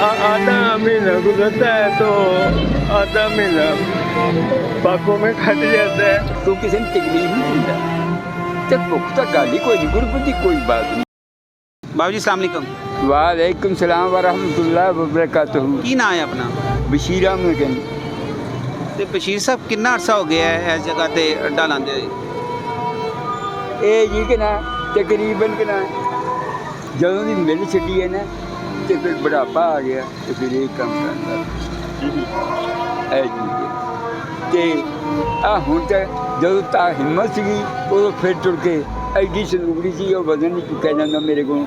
आधा महीना गुजरता है तो आधा महीना बाकों में कट जाता है। तो किसी ने तकलीफ नहीं दिंदा ते भुख तो गल ही कोई नहीं, गुरबत की कोई बात नहीं। बाबू जी अस्सलाम वालेकुम। वालेकुम सलाम व रहमतुल्लाह व बरकातहू। की नाम है अपना? बशीर अहमद कहने। ਤੇ ਬਸ਼ੀਰ ਸਾਹਿਬ ਕਿੰਨਾ ਅਰਸਾ ਹੋ ਗਿਆ ਹੈ ਇਸ ਜਗ੍ਹਾ ਤੇ ਅੱਡਾ ਲਾਉਂਦੇ ਹੋਏ? ਇਹ ਜੀ ਕਿ ਨਾ ਤਕਰੀਬਨ ਕਿ ਨਾ ਜਦੋਂ ਦੀ ਮਿਲ ਛੱਡੀ ਹੈ ਨਾ ਤੇ ਫਿਰ ਬੁਢਾਪਾ ਆ ਗਿਆ ਤੇ ਫਿਰ ਇਹ ਕੰਮ ਕਰਦਾ ਹੈ ਜੀ। ਤੇ ਆ ਹੁਣ ਤਾਂ ਜਦੋਂ ਤਾਂ ਹਿੰਮਤ ਸੀਗੀ ਉਦੋਂ ਫਿਰ ਤੁਰ ਕੇ ਐਡੀ ਸੰਦੂਕੜੀ ਸੀ ਉਹ ਵਜ਼ਨ ਨਹੀਂ ਚੁੱਕਿਆ ਜਾਂਦਾ ਮੇਰੇ ਕੋਲ।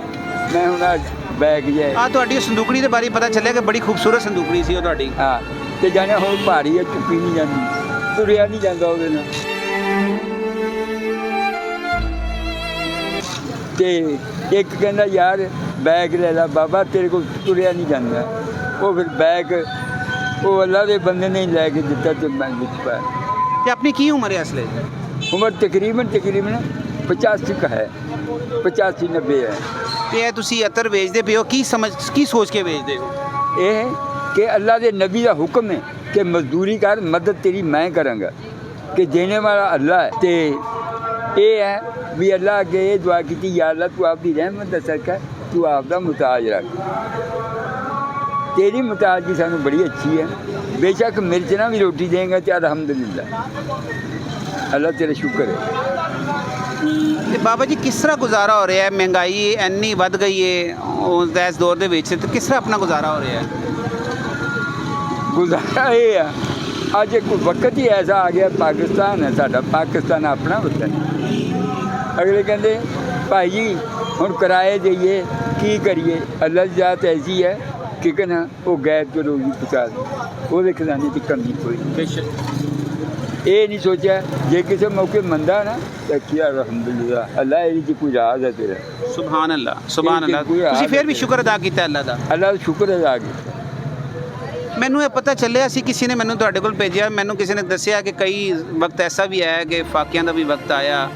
ਮੈਂ ਹੁਣ ਆ ਬੈਗ ਜਿਹਾ ਆ ਤੁਹਾਡੀ ਸੰਦੂਕੜੀ ਦੇ ਬਾਰੇ ਪਤਾ ਚੱਲਿਆ ਕਿ ਬੜੀ ਖੂਬਸੂਰਤ ਸੰਦੂਕੜੀ ਸੀ ਉਹ ਤੁਹਾਡੀ। ਹਾਂ ਤੇ ਜਾਣੇ ਹੁਣ ਭਾਰੀ ਹੈ, ਚੁੱਕੀ ਨਹੀਂ ਜਾਂਦੀ, ਤੁਰਿਆ ਨਹੀਂ ਜਾਂਦਾ ਉਹਦੇ ਨਾਲ। ਤੇ ਇੱਕ ਕਹਿੰਦਾ ਯਾਰ ਬੈਗ ਲੈ ਲਾ ਬਾਬਾ, ਤੇਰੇ ਕੋਲ ਤੁਰਿਆ ਨਹੀਂ ਜਾਂਦਾ। ਉਹ ਫਿਰ ਬੈਗ ਉਹ ਅੱਲਾ ਦੇ ਬੰਦੇ ਨੇ ਲੈ ਕੇ ਦਿੱਤਾ ਤੇ ਮੈਂ ਵਿੱਚ ਪਾਇਆ। ਤੇ ਆਪਣੀ ਕੀ ਉਮਰ ਹੈ ਅਸਲੇ? ਉਮਰ ਤਕਰੀਬਨ 85 ਕੁ ਹੈ, 85-90 ਹੈ। ਤੇ ਇਹ ਤੁਸੀਂ ਅਤਰ ਵੇਚਦੇ ਪਏ ਹੋ, ਕੀ ਸੋਚ ਕੇ ਵੇਚਦੇ ਹੋ? ਇਹ ਕਿ ਅੱਲਾ ਦੇ ਨਬੀ ਦਾ ਹੁਕਮ ਹੈ ਕਿ ਮਜ਼ਦੂਰੀ ਕਰ, ਮਦਦ ਤੇਰੀ ਮੈਂ ਕਰਾਂਗਾ, ਕਿ ਦੇਣੇ ਵਾਲਾ ਅੱਲਾ ਹੈ। ਤੇ ਇਹ ਹੈ ਵੀ ਅੱਲਾ ਅੱਗੇ ਇਹ ਦੁਆ ਕੀਤੀ, ਯਾ ਅੱਲਾ ਤੂੰ ਆਪਦੀ ਰਹਿਮਤ ਦਾ ਸਦਕਾ ਤੂੰ ਆਪ ਦਾ ਮੁਤਾਜ ਰੱਖ। ਤੇਰੀ ਮੁਤਾਜ਼ਗੀ ਸਾਨੂੰ ਬੜੀ ਅੱਛੀ ਹੈ। ਬੇਸ਼ੱਕ ਮਿਰਚ ਨਾਲ ਵੀ ਰੋਟੀ ਦੇਂਗਾ ਤੇ ਅਲਹਮਦੁਲਿਲਾ, ਅੱਲਾ ਤੇਰਾ ਸ਼ੁਕਰ ਹੈ। ਤੇ ਬਾਬਾ ਜੀ ਕਿਸ ਤਰ੍ਹਾਂ ਗੁਜ਼ਾਰਾ ਹੋ ਰਿਹਾ ਹੈ? ਮਹਿੰਗਾਈ ਇੰਨੀ ਵੱਧ ਗਈ ਹੈ ਉਸ ਦੌਰ ਦੇ ਵਿੱਚ, ਤੇ ਕਿਸ ਤਰ੍ਹਾਂ ਆਪਣਾ ਗੁਜ਼ਾਰਾ ਹੋ ਰਿਹਾ ਹੈ? ਗੁਜ਼ਾਰਾ ਇਹ ਆ, ਅੱਜ ਇੱਕ ਵਕਤ ਹੀ ਐਸਾ ਆ ਗਿਆ, ਪਾਕਿਸਤਾਨ ਹੈ ਸਾਡਾ, ਪਾਕਿਸਤਾਨ ਆਪਣਾ ਵਤਨ ਹੈ। ਅਗਲੇ ਕਹਿੰਦੇ ਭਾਈ ਜੀ ਹੁਣ ਕਿਰਾਏ ਦੇਈਏ, ਕੀ ਕਰੀਏ? ਅੱਲਾ ਦੀ ਜ਼ਾਤ ਐਸੀ ਹੈ ਕਿ ਕਹਿੰਦਾ ਉਹ ਗੈਬ ਤੋਂ ਰੋਜ਼ੀ ਪਹੁੰਚਾ ਦੇ, ਉਹਦੇ ਖਜ਼ਾਨੇ 'ਚ ਕਮੀ ਕੋਈ ਨਹੀਂ। ਬੇਸ਼ੱਕ ਇਹ ਨਹੀਂ ਸੋਚਿਆ ਜੇ ਕਿਸੇ ਮੌਕੇ ਮੰਦਾ ਨਾ ਤਾਂ ਕੀ ਅਲਹਮਦੁਲਿਲਾ, ਅੱਲਾ ਇਹਦੇ 'ਚ ਕੋਈ ਰਾਜ਼ ਹੈ ਤੇਰਾ। ਸੁਭਾਨ ਅੱਲਾ, ਸੁਭਾਨ ਅੱਲਾ। ਤੁਸੀਂ ਫਿਰ ਵੀ ਸ਼ੁਕਰ ਅਦਾ ਕੀਤਾ ਅੱਲਾ ਦਾ? ਅੱਲਾ ਦਾ ਸ਼ੁਕਰ ਅਦਾ ਕੀਤਾ। ਮੈਨੂੰ ਇਹ ਪਤਾ ਚੱਲਿਆ ਸੀ, ਕਿਸੇ ਨੇ ਮੈਨੂੰ ਤੁਹਾਡੇ ਕੋਲ ਭੇਜਿਆ, ਮੈਨੂੰ ਕਿਸੇ ਨੇ ਦੱਸਿਆ ਕਿ ਕਈ ਵਕਤ ਐਸਾ ਵੀ ਆਇਆ ਕਿ ਫਾਕਿਆਂ ਦਾ ਵੀ ਵਕਤ ਆਇਆ,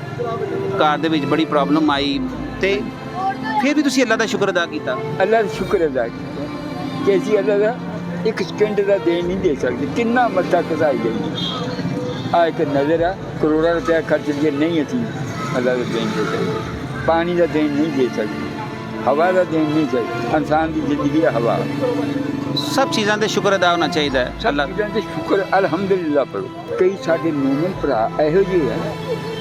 ਘਰ ਦੇ ਵਿੱਚ ਬੜੀ ਪ੍ਰੋਬਲਮ ਆਈ, ਤੇ ਫਿਰ ਵੀ ਤੁਸੀਂ ਅੱਲਾ ਦਾ ਸ਼ੁਕਰ ਅਦਾ ਕੀਤਾ? ਅੱਲਾ ਦਾ ਸ਼ੁਕਰ ਅਦਾ ਕੀਤਾ ਕਿ ਅਸੀਂ ਅੱਲਾ ਦਾ ਇੱਕ ਸਕਿੰਟ ਦਾ ਦੇਣ ਨਹੀਂ ਦੇ ਸਕਦੇ, ਕਿੰਨਾ ਮੱਥਾ ਕਸਾਈ ਜਾਈਏ। ਆ ਇੱਕ ਨਜ਼ਰ ਆ, ਕਰੋੜਾਂ ਰੁਪਇਆ ਖਰਚ ਕੇ ਨਹੀਂ ਅਸੀਂ ਅੱਲਾ ਦਾ ਦੇਣ ਦੇ ਸਕਦੇ, ਪਾਣੀ ਦਾ ਦੇਣ ਨਹੀਂ ਦੇ ਸਕਦੇ, ਹਵਾ ਦਾ ਦੇਣ ਨਹੀਂ ਸਕਦੇ। ਇਨਸਾਨ ਦੀ ਜ਼ਿੰਦਗੀ ਹੈ ਹਵਾ। ਸਭ ਚੀਜ਼ਾਂ ਦੇ ਸ਼ੁਕਰ ਅਦਾ ਹੋਣਾ ਚਾਹੀਦਾ ਹੈ। ਅੱਲਾ ਦੇ ਸ਼ੁਕਰ ਅਲਹਮਦੁਲਿਲਾ ਪੜੋ। ਕਈ ਸਾਡੇ ਮੂਮਨ ਭਰਾ ਇਹੋ ਜਿਹੇ ਆ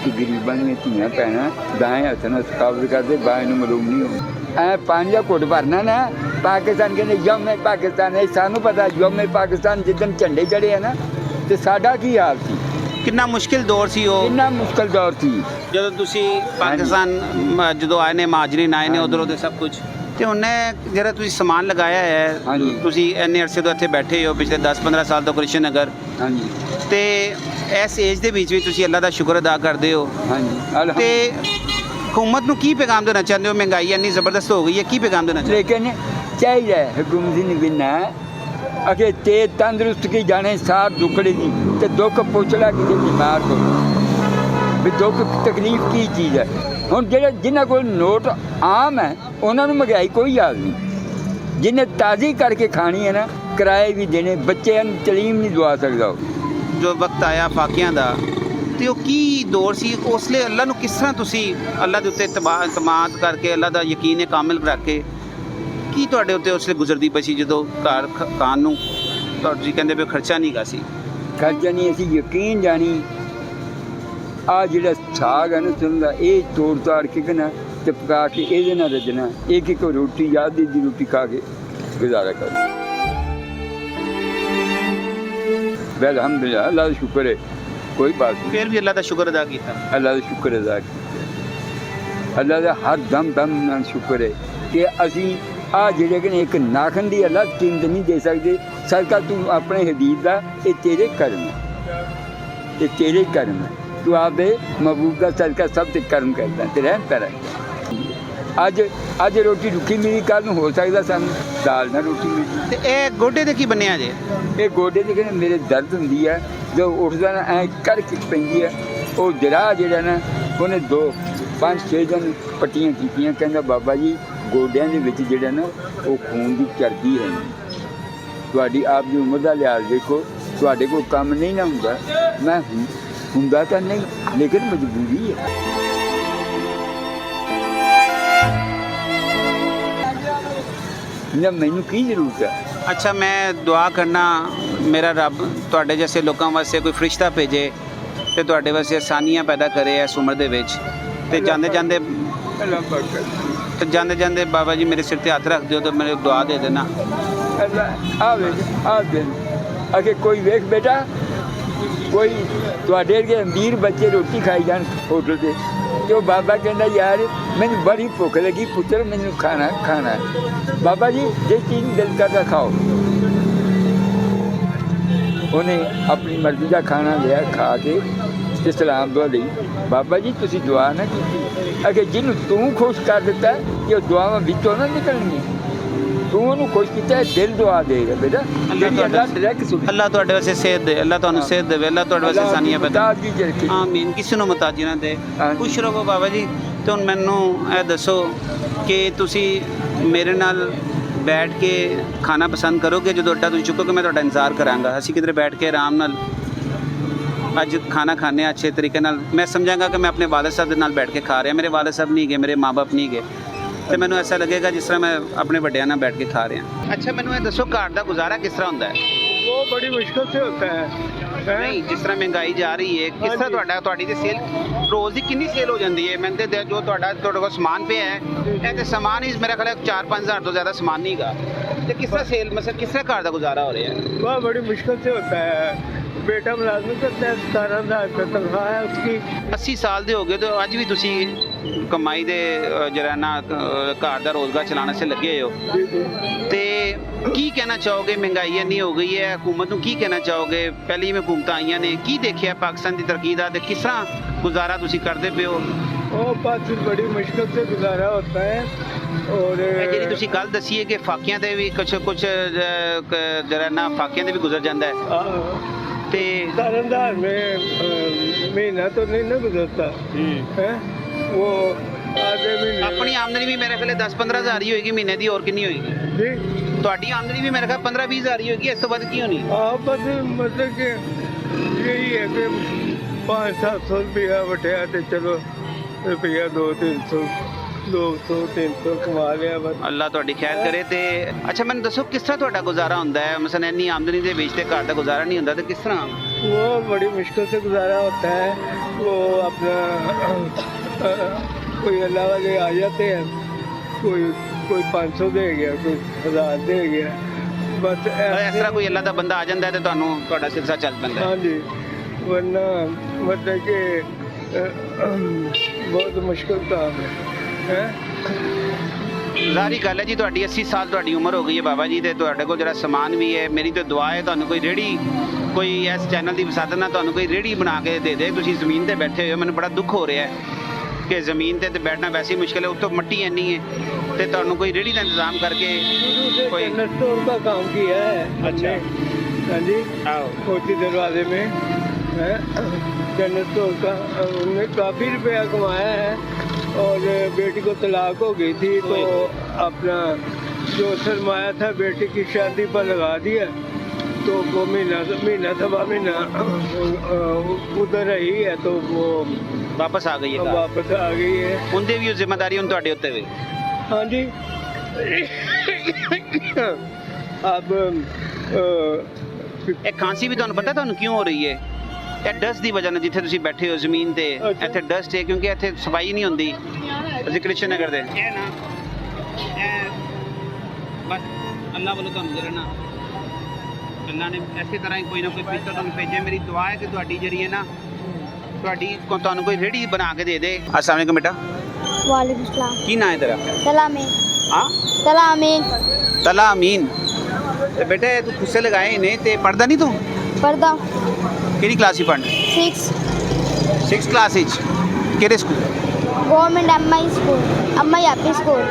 ਕਿ ਗਰੀਬਾਂ ਦੀਆਂ ਧੀਆਂ ਭੈਣਾਂ ਦਾएं ਹੱਥ ਨਾਲ ਸਕਾਬਤ ਕਰਦੇ, ਬਾएं ਨੂੰ ਮਲੂਮ ਨਹੀਂ ਹੋਣਾ। ਐ ਪਾਣੀ ਦਾ ਘੁੱਟ ਭਰਨਾ ਨਾ, ਪਾਕਿਸਤਾਨ ਕਹਿੰਦੇ ਯੌਮ ਪਾਕਿਸਤਾਨ ਹੈ, ਸਾਨੂੰ ਪਤਾ ਯੌਮ ਪਾਕਿਸਤਾਨ ਜਿੱਦਣ ਝੰਡੇ ਚੜੇ ਆ ਨਾ, ਤੇ ਸਾਡਾ ਕੀ ਹਾਲ ਸੀ। ਕਿੰਨਾ ਮੁਸ਼ਕਿਲ ਦੌਰ ਸੀ ਉਹ, ਕਿੰਨਾ ਮੁਸ਼ਕਿਲ ਦੌਰ ਸੀ ਜਦੋਂ ਤੁਸੀਂ ਪਾਕਿਸਤਾਨ ਜਦੋਂ ਆਏ ਨੇ, ਮਾਜਰੀਨ ਆਏ ਨੇ ਉਧਰੋਂ ਦੇ ਸਭ ਕੁਝ। ਤੇ ਉਹਨੇ ਜਿਹੜਾ ਤੁਸੀਂ ਸਮਾਨ ਲਗਾਇਆ ਹੈ, ਤੁਸੀਂ ਇੰਨੇ ਅਰਸੇ ਤੋਂ ਇੱਥੇ ਬੈਠੇ ਹੋ, ਪਿਛਲੇ 10-15 ਸਾਲ ਤੋਂ ਕ੍ਰਿਸ਼ਨ ਨਗਰ, ਹਾਂਜੀ, ਤੇ ਇਸ ਏਜ ਦੇ ਵਿੱਚ ਵੀ ਤੁਸੀਂ ਅੱਲਾ ਦਾ ਸ਼ੁਕਰ ਅਦਾ ਕਰਦੇ ਹੋ। ਹਾਂਜੀ। ਤੇ हुकूमत ਨੂੰ ਕੀ ਪੈਗਾਮ ਦੇਣਾ ਚਾਹੁੰਦੇ ਹੋ? ਮਹਿੰਗਾਈ ਇੰਨੀ ਜ਼ਬਰਦਸਤ ਹੋ ਗਈ ਹੈ, ਕੀ ਪੈਗਾਮ ਦੇਣਾ ਚਾਹੁੰਦੇ ਲੇਕਿਨ ਚਾਹੀਦਾ हुकूमत ने बिना अगे ते तंदुरुस्त की जाने सार दुखड़े दी ते दुख पुछ ला किसी बीमार को भी दुख तकलीफ की चीज़ है। हुण जेह्ड़े जिन्हां कोल नोट आम है उन्हां नूं महंगाई कोई याद नहीं, जिन्हें ताज़ी करके खानी है ना, किराए भी देने, बच्चे तलीम नहीं दवा सकदा। ਜੋ ਵਕਤ ਆਇਆ ਫਾਕਿਆਂ ਦਾ, ਤੇ ਉਹ ਕੀ ਦੌਰ ਸੀ ਉਸ ਲਈ? ਅੱਲਾ ਨੂੰ ਕਿਸ ਤਰ੍ਹਾਂ ਤੁਸੀਂ ਅੱਲਾ ਦੇ ਉੱਤੇ ਇਤਮਾਦ ਕਰਕੇ, ਅੱਲਾ ਦਾ ਯਕੀਨ ਕਾਮਿਲ ਰੱਖ ਕੇ, ਕੀ ਤੁਹਾਡੇ ਉੱਤੇ ਉਸ ਲਈ ਗੁਜ਼ਰਦੀ ਪਈ ਸੀ ਜਦੋਂ ਘਰ ਖਾਣ ਨੂੰ ਤੁਸੀਂ ਕਹਿੰਦੇ ਵੀ ਖਰਚਾ ਨਹੀਂ ਗਾ ਸੀ? ਖਰਚਾ ਨਹੀਂ, ਅਸੀਂ ਯਕੀਨ ਜਾਣੀ ਆ ਜਿਹੜਾ ਸਾਗ ਹੈ ਨਾ ਸੁਣਦਾ, ਇਹ ਤੋੜ ਤਾੜ ਕੇ ਨਾ ਤੇ ਪਕਾ ਕੇ ਇਹਦੇ ਨਾਲ ਰੱਜਣਾ, ਇੱਕ ਰੋਟੀ ਯਾਦ ਦੀ ਰੋਟੀ ਖਾ ਕੇ ਗੁਜ਼ਾਰਾ ਕਰ। ਅਲਹਮਦੁਲਿਲਾ, ਅੱਲਾ ਦਾ ਸ਼ੁਕਰ ਹੈ, ਕੋਈ ਬਾਤ ਨਹੀਂ। ਫਿਰ ਵੀ ਅੱਲਾ ਦਾ ਸ਼ੁਕਰ ਅਦਾ ਕੀਤਾ? ਅੱਲਾ ਦਾ ਸ਼ੁਕਰ ਅਦਾ ਕੀਤਾ। ਅੱਲਾ ਦਾ ਹਰ ਦਮ ਨਾਲ ਸ਼ੁਕਰ ਹੈ ਕਿ ਅਸੀਂ ਆ ਜਿਹੜੇ ਕਿ ਇੱਕ ਨਾਖਨ ਦੀ ਅੱਲਾ ਕੀਮਤ ਨਹੀਂ ਦੇ ਸਕਦੇ। ਸਦਕਾ ਤੂੰ ਆਪਣੇ ਹਬੀਬ ਦਾ, ਇਹ ਤੇਰੇ ਕਰਮ ਹੈ, ਇਹ ਤੇਰੇ ਕਰਮ ਹੈ। ਤੂੰ ਆਪਦੇ ਮਹਿਬੂਬ ਦਾ ਸਦਕਾ ਸਭ ਤੇ ਕਰਮ ਕਰਦਾ ਤੇ ਰਹਿਮਤ ਰੱਖਦਾ। ਅੱਜ ਰੋਟੀ ਰੁੱਖੀ ਮਿਲੀ, ਕੱਲ੍ਹ ਨੂੰ ਹੋ ਸਕਦਾ ਸਾਨੂੰ ਦਾਲ ਨਾਲ ਰੋਟੀ ਮਿਲੀ। ਤੇ ਇਹ ਗੋਡੇ ਦੇ ਕੀ ਬੰਨਿਆ ਜੇ? ਇਹ ਗੋਡੇ ਦੇ ਕਹਿੰਦੇ ਮੇਰੇ ਦਰਦ ਹੁੰਦੀ ਹੈ, ਜੋ ਉੱਠਦਾ ਨਾ ਐਂ ਕਰਕੇ ਪੈਂਦੀ ਹੈ। ਉਹ ਜਰਾ ਜਿਹੜਾ ਨਾ ਉਹਨੇ 5-6 ਦਿਨ ਪੱਟੀਆਂ ਕੀਤੀਆਂ, ਕਹਿੰਦਾ ਬਾਬਾ ਜੀ ਗੋਡਿਆਂ ਦੇ ਵਿੱਚ ਜਿਹੜਾ ਨਾ ਉਹ ਖੂਨ ਦੀ ਚਰਬੀ ਹੈ, ਤੁਹਾਡੀ ਆਪ ਦੀ ਉਮਰ ਦਾ ਲਿਹਾਜ਼ ਦੇਖੋ, ਤੁਹਾਡੇ ਕੋਲ ਕੰਮ ਨਹੀਂ ਨਾ ਹੁੰਦਾ, ਮੈਂ ਹੁੰਦਾ ਤਾਂ ਨਹੀਂ ਲੇਕਿਨ ਮਜਬੂਰੀ ਹੈ। ਨਾ ਮੈਨੂੰ ਕੀ ਜ਼ਰੂਰਤ ਹੈ। ਅੱਛਾ, ਮੈਂ ਦੁਆ ਕਰਨਾ ਮੇਰਾ ਰੱਬ ਤੁਹਾਡੇ ਜੈਸੇ ਲੋਕਾਂ ਵਾਸਤੇ ਕੋਈ ਫਰਿਸ਼ਤਾ ਭੇਜੇ ਤੇ ਤੁਹਾਡੇ ਵਾਸਤੇ ਆਸਾਨੀਆਂ ਪੈਦਾ ਕਰੇ ਇਸ ਉਮਰ ਦੇ ਵਿੱਚ, ਤੇ ਜਾਂਦੇ ਜਾਂਦੇ ਅੱਲਾ ਬਰਕਤ। ਤੇ ਜਾਂਦੇ ਜਾਂਦੇ ਬਾਬਾ ਜੀ ਮੇਰੇ ਸਿਰ ਤੇ ਹੱਥ ਰੱਖ ਦਿਓ ਤੇ ਮੈਨੂੰ ਦੁਆ ਦੇ ਦੇਣਾ। ਅੱਲਾ ਆਵੇ ਆ ਦਿਨ ਅਗੇ ਕੋਈ ਵੇਖ ਬੇਟਾ, ਕੋਈ ਤੁਹਾਡੇ ਵਰਗੇ ਅਮੀਰ ਬੱਚੇ ਰੋਟੀ ਖਾਈ ਜਾਣ ਹੋਟਲ 'ਤੇ, ਤੇ ਉਹ ਬਾਬਾ ਕਹਿੰਦਾ ਯਾਰ ਮੈਨੂੰ ਬੜੀ ਭੁੱਖ ਲੱਗੀ ਪੁੱਤਰ, ਮੈਨੂੰ ਖਾਣਾ ਖਾਣਾ। ਬਾਬਾ ਜੀ ਜੇ ਚੀਜ਼ ਦਿਲ ਕਰਦਾ ਖਾਓ। ਉਹਨੇ ਆਪਣੀ ਮਰਜ਼ੀ ਦਾ ਖਾਣਾ ਲਿਆ, ਖਾ ਕੇ ਤੇ ਸਲਾਮ ਦੁਆ ਲਈ। ਬਾਬਾ ਜੀ ਤੁਸੀਂ ਦੁਆ ਨਾ ਕੀਤੀ, ਅਗੇ ਜਿਹਨੂੰ ਤੂੰ ਖੁਸ਼ ਕਰ ਦਿੱਤਾ ਕਿ ਉਹ ਦੁਆਵਾਂ ਵਿੱਚੋਂ ਨਾ ਨਿਕਲਣਗੀਆਂ, ਤੂੰ ਉਹਨੂੰ ਖੁਸ਼ ਕੀਤਾ, ਦਿਲ ਦੁਆ ਦੇਗਾ ਬੇਟਾ। ਅੱਲਾ ਤੁਹਾਡੇ ਵਾਸਤੇ ਸਿਹਤ ਦੇ, ਅੱਲਾ ਤੁਹਾਨੂੰ ਸਿਹਤ ਦੇਵੇ, ਅੱਲਾ ਤੁਹਾਡੇ ਵਾਸਤੇ ਆਸਾਨੀਆਂ ਪੈਦਾ। ਆਮੀਨ। ਕਿਸੇ ਨੂੰ ਮੁਤਾਜੀ ਨਾ ਦੇ। ਖੁਸ਼ ਰਹੋ ਬਾਬਾ ਜੀ। ਤੇ ਹੁਣ ਮੈਨੂੰ ਇਹ ਦੱਸੋ ਕਿ ਤੁਸੀਂ ਮੇਰੇ ਨਾਲ ਬੈਠ ਕੇ ਖਾਣਾ ਪਸੰਦ ਕਰੋਗੇ? ਜਦੋਂ ਅੱਡਾ ਤੁਸੀਂ ਚੁੱਕੋਗੇ ਮੈਂ ਤੁਹਾਡਾ ਇੰਤਜ਼ਾਰ ਕਰਾਂਗਾ। ਅਸੀਂ ਕਿਧਰੇ ਬੈਠ ਕੇ ਆਰਾਮ ਨਾਲ ਅੱਜ ਖਾਣਾ ਖਾਣੇ ਆ ਅੱਛੇ ਤਰੀਕੇ ਨਾਲ। ਮੈਂ ਸਮਝਾਂਗਾ ਕਿ ਮੈਂ ਆਪਣੇ ਵਾਲਿਦ ਸਾਹਿਬ ਦੇ ਨਾਲ ਬੈਠ ਕੇ ਖਾ ਰਿਹਾ। ਮੇਰੇ ਵਾਲਿਦ ਸਾਹਿਬ ਨਹੀਂ ਗਏ, ਮੇਰੇ ਮਾਂ ਬਾਪ ਨਹੀਂ ਗਏ, ਤੇ ਮੈਨੂੰ ਐਸਾ ਲੱਗੇਗਾ ਜਿਸ ਤਰ੍ਹਾਂ ਮੈਂ ਆਪਣੇ ਵੱਡਿਆਂ ਨਾਲ ਬੈਠ ਕੇ ਖਾ ਰਿਹਾ। ਅੱਛਾ, ਮੈਨੂੰ ਇਹ ਦੱਸੋ ਘਰ ਦਾ ਗੁਜ਼ਾਰਾ ਕਿਸ ਤਰ੍ਹਾਂ ਹੁੰਦਾ ਹੈ? वो बड़ी मुश्किल से होता है। ਨਹੀਂ, ਜਿਸ ਤਰ੍ਹਾਂ ਮਹਿੰਗਾਈ ਜਾ ਰਹੀ ਹੈ, ਕਿਸ ਤਰ੍ਹਾਂ ਤੁਹਾਡੀ ਤੇ ਸੇਲ ਰੋਜ਼ ਦੀ ਕਿੰਨੀ ਸੇਲ ਹੋ ਜਾਂਦੀ ਹੈ? ਮੈਂ ਤੇ ਜੋ ਤੁਹਾਡੇ ਕੋਲ ਸਮਾਨ ਪਿਆ ਹੈ, ਇਹ ਤੇ ਸਮਾਨ ਹੀ ਮੇਰਾ ਖਿਆਲ ਹੈ 4-5 ਹਜ਼ਾਰ ਤੋਂ ਜ਼ਿਆਦਾ ਸਮਾਨ ਨਹੀਂ ਹੈਗਾ, ਤੇ ਕਿਸ ਤਰ੍ਹਾਂ ਸੇਲ ਮਤਲਬ ਕਿਸ ਤਰ੍ਹਾਂ ਘਰ ਦਾ ਗੁਜ਼ਾਰਾ ਹੋ ਰਿਹਾ ਹੈ? वह बड़ी मुश्किल से होता है। बेटा मुलाजमत करता है, 17,000 रुपये तनख्वाह है उसकी। 80 ਸਾਲ ਦੇ ਹੋ ਗਏ ਤੇ ਅੱਜ ਵੀ ਤੁਸੀਂ ਕਮਾਈ ਦੇ ਜਿਹੜਾ ਨਾ ਘਰ ਦਾ ਰੋਜ਼ਗਾਰ ਚਲਾਉਣ ਵਾਸਤੇ ਲੱਗੇ ਹੋ। जी जी। ਤੇ ਕੀ ਕਹਿਣਾ ਚਾਹੋਗੇ? ਮਹਿੰਗਾਈ ਇੰਨੀ ਹੋ ਗਈ ਹੈ, ਹਕੂਮਤ ਨੂੰ ਕੀ ਕਹਿਣਾ ਚਾਹੋਗੇ? ਪਹਿਲੀ ਵੀ ਹਕੂਮਤਾਂ ਆਈਆਂ ਨੇ, ਕੀ ਦੇਖਿਆ ਪਾਕਿਸਤਾਨ ਦੀ ਤਰੱਕੀ ਦਾ, ਤੇ ਕਿਸ ਤਰ੍ਹਾਂ ਗੁਜ਼ਾਰਾ ਤੁਸੀਂ ਕਰਦੇ ਪਏ ਹੋ? वो बात बड़ी मुश्किल से गुजारा होता है। और ਇਹ ਜਿਹੜੀ ਤੁਸੀਂ ਗੱਲ ਦੱਸੀ ਹੈ ਕਿ ਫਾਕਿਆਂ ਤੇ ਵੀ ਕੁਝ ਜਿਹੜਾ ਨਾ ਫਾਕਿਆਂ ਤੇ ਵੀ ਗੁਜ਼ਰ ਜਾਂਦਾ ਹੈ, ਤੇ 17,000 में महीना तो नहीं ना गुजरता है। वो आधे महीने ਆਪਣੀ ਆਮਦਨੀ ਵੀ ਮੇਰੇ ਖਿਆਲ 10-15 ਹਜ਼ਾਰ ਹੀ ਹੋਏਗੀ ਮਹੀਨੇ ਦੀ, ਹੋਰ ਕਿੰਨੀ ਹੋਏਗੀ? जी। ਤੁਹਾਡੀ ਆਮਦਨੀ ਵੀ ਮੇਰੇ ਖਿਆਲ 15-20 ਹਜ਼ਾਰ ਹੀ ਹੋਏਗੀ, ਇਸ ਤੋਂ ਵੱਧ ਕੀ ਹੋਣੀ? हाँ बस मतलब कि यही है कि 500-700 रुपया वटिया तो चलो रुपया 200-300 200-300 कमा लिया बस। ਅੱਲਾ ਤੁਹਾਡੀ ਖੈਰ ਕਰੇ। ਤੇ ਅੱਛਾ, ਮੈਨੂੰ ਦੱਸੋ ਕਿਸ ਤਰ੍ਹਾਂ ਤੁਹਾਡਾ ਗੁਜ਼ਾਰਾ ਹੁੰਦਾ ਹੈ? ਮਸਲਨ ਇੰਨੀ ਆਮਦਨੀ ਦੇ ਵਿੱਚ ਤੇ ਘਰ ਦਾ ਗੁਜ਼ਾਰਾ ਨਹੀਂ ਹੁੰਦਾ, ਤੇ ਕਿਸ ਤਰ੍ਹਾਂ? वो बड़ी मुश्किल से गुजारा होता है। वो अपना कोई अल्लाह वाले आ जाते हैं, कोई 500 दे गया, कोई 1000 दे गया, बस ਇਸ ਤਰ੍ਹਾਂ ਕੋਈ ਅੱਲਾ ਦਾ ਬੰਦਾ ਆ ਜਾਂਦਾ ਹੈ ਤੇ ਤੁਹਾਨੂੰ ਤੁਹਾਡਾ ਸਿਲਸਿਲਾ ਚੱਲ ਪੈਂਦਾ ਹੈ। हाँ जी। वरना मतलब कि बहुत मुश्किल काम है। ਜ਼ਾਹਰੀ ਗੱਲ ਹੈ ਜੀ, ਤੁਹਾਡੀ 80 ਸਾਲ ਤੁਹਾਡੀ ਉਮਰ ਹੋ ਗਈ ਹੈ ਬਾਬਾ ਜੀ, ਤੇ ਤੁਹਾਡੇ ਕੋਲ ਜਿਹੜਾ ਸਮਾਨ ਵੀ ਹੈ, ਮੇਰੀ ਤਾਂ ਦੁਆ ਹੈ ਤੁਹਾਨੂੰ ਕੋਈ ਰੇਹੜੀ, ਕੋਈ ਇਸ ਚੈਨਲ ਦੀ ਵਸਾਦਤ ਨਾਲ ਤੁਹਾਨੂੰ ਕੋਈ ਰੇਹੜੀ ਬਣਾ ਕੇ ਦੇ ਦੇ। ਤੁਸੀਂ ਜ਼ਮੀਨ ਤੇ ਬੈਠੇ ਹੋਏ ਹੋ, ਮੈਨੂੰ ਬੜਾ ਦੁੱਖ ਹੋ ਰਿਹਾ ਹੈ ਕਿ ਜ਼ਮੀਨ ਤੇ ਬੈਠਣਾ ਵੈਸੇ ਹੀ ਮੁਸ਼ਕਿਲ ਹੈ, ਉੱਤੋਂ ਮਿੱਟੀ ਇੰਨੀ ਹੈ, ਤੇ ਤੁਹਾਨੂੰ ਕੋਈ ਰੇਹੜੀ ਦਾ ਇੰਤਜ਼ਾਮ ਕਰਕੇ कोई स्टोर का काम किया है। अच्छा। हाँ जी। आओ। कोठी दरवाजे में है जनरल स्टोर का। उन्होंने काफ़ी रुपया कमाया है, और बेटी को तलाक हो गई थी तो अपना जो सरमाया था बेटी की शादी पर लगा दिया, तो वो महीना सवा महीना उधर रही है, तो वो ਵਾਪਸ ਆ ਗਈ ਹੈ। वापस आ गई है। ਉਹਦੇ ਵੀ ਉਹ ਜ਼ਿੰਮੇਵਾਰੀ ਹੁਣ ਤੁਹਾਡੇ ਉੱਤੇ ਵੀ। हाँ जी। अब ਇਹ ਖਾਂਸੀ ਵੀ ਤੁਹਾਨੂੰ ਪਤਾ ਤੁਹਾਨੂੰ ਕਿਉਂ ਹੋ ਰਹੀ ਹੈ? ਇਹ ਡਸਟ ਦੀ ਵਜ੍ਹਾ ਨਾਲ, ਜਿੱਥੇ ਤੁਸੀਂ ਬੈਠੇ ਹੋ ਜ਼ਮੀਨ ਤੇ, ਇੱਥੇ ਡਸਟ ਹੈ ਕਿਉਂਕਿ ਇੱਥੇ ਸਫਾਈ ਨਹੀਂ ਹੁੰਦੀ। ਅਸੀਂ ਕ੍ਰਿਸ਼ਨ ਨਗਰ ਦੇ ਇਹ ਨਾ ਇਹ ਬਸ ਅੱਲਾਹ ਵੱਲੋਂ ਤੁਹਾਨੂੰ ਜਿਹੜਾ ਨਾ ਅੱਲਾਹ ਨੇ ਇਸੇ ਤਰ੍ਹਾਂ ਹੀ ਕੋਈ ਨਾ ਕੋਈ ਪਿੱਛੋਂ ਤੁਹਾਨੂੰ ਭੇਜੇ। ਮੇਰੀ ਦੁਆ ਹੈ ਕਿ ਤੁਹਾਡੀ ਜਿਹੜੀ ਹੈ ਨਾ ਤੁਹਾਨੂੰ ਕੋਈ ਰੇਹੜੀ ਬਣਾ ਕੇ ਦੇ ਦੇ। अस्सलाम वालेकुम बेटा। वालेकुम सलाम। ਕੀ ਨਾਂ ਹੈ ਤੇਰਾ? तलामीन। ਹਾਂ, तलामीन। ਤਲਾ ਅਮੀਨ। ਤੇ ਬੇਟਾ ਇਹ ਤੂੰ ਖੁੱਸੇ ਲਗਾਏ ਨੇ ਤੇ ਪੜਦਾ ਨਹੀਂ ਤੂੰ? पर्दा ਕਿਹੜੀ ਕਲਾਸ 'ਚ ਪੜ੍ਹਨਾ? 6 6 ਕਲਾਸ ਵਿੱਚ ਕਿਹੜੇ school? Government MI school, MI happy school.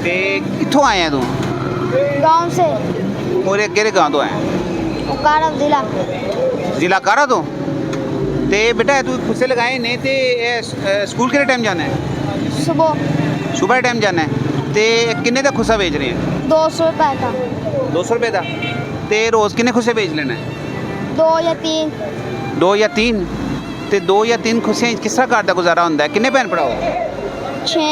ਤੇ ਕਿੱਥੋਂ ਆਇਆ ਤੂੰ? गांव से ਮੋਰੇ ਕਿਹੜੇ ਗਾਂ ਤੋਂ ਆਇਆ? उकाड़ा जिला। ਜ਼ਿਲ੍ਹਾ ਕਾਰਾ ਤੋਂ। ਤੇ ਬੇਟਾ ਤੂੰ ਖੁੱਸੇ ਲਗਾਏ ਨੇ ਤੇ ਇਹ ਸਕੂਲ ਕਿਹੜੇ ਟਾਈਮ ਜਾਣਾ ਹੈ? सुबह ਸਵੇਰ ਟਾਈਮ ਜਾਣਾ ਹੈ। ਤੇ ਕਿੰਨੇ ਦਾ ਖੁੱਸਾ ਵੇਚ ਰਹੇ ਹੈ? 200 रुपए का। 200 ਰੁਪਏ ਦਾ। ਤੇ ਰੋਜ਼ ਕਿੰਨੇ ਖੁੱਸੇ ਵੇਚ ਲੈਣਾ ਹੈ? 2 या 3 2 ਜਾਂ 3? ਤੇ 2 ਜਾਂ 3 ਖੁੱਸਿਆਂ 'ਚ ਕਿਸ ਤਰ੍ਹਾਂ ਘਰ ਦਾ ਗੁਜ਼ਾਰਾ ਹੁੰਦਾ ਹੈ? ਕਿੰਨੇ ਭੈਣ ਭਰਾ ਹੋ? 6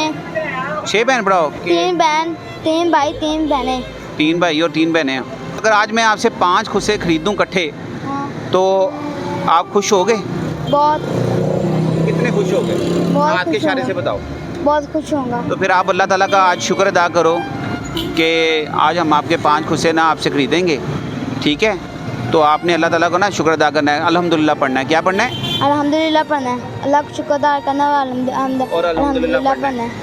6 भैन भरा हो? 3 बहन 3 भाई 3 बहनें। 3 भाई और 3 बहनें हैं। अगर आज मैं आपसे 5 खुस्से खरीदूं इकट्ठे हाँ तो आप खुश हो गए? बहुत कितने खुश हो गए? बहुत हाथ के खुश इशारे होंगे। से बताओ। बहुत खुश होऊंगा। तो फिर आप अल्लाह ताला का आज शुक्र अदा करो कि आज हम आपके 5 खुस्से ना आपसे खरीदेंगे, ठीक है? तो आपने अल्लाह ताला को ना शुक्र अदा करना है, अल्हम्दुलिल्लाह पढ़ना है। क्या पढ़ना है? अल्हम्दुलिल्लाह पढ़ना है, अल्लाह का शुक्र अदा करना है और और अल्हम्दुलिल्लाह अल्हम्दुलिल्लाह पढ़ना है।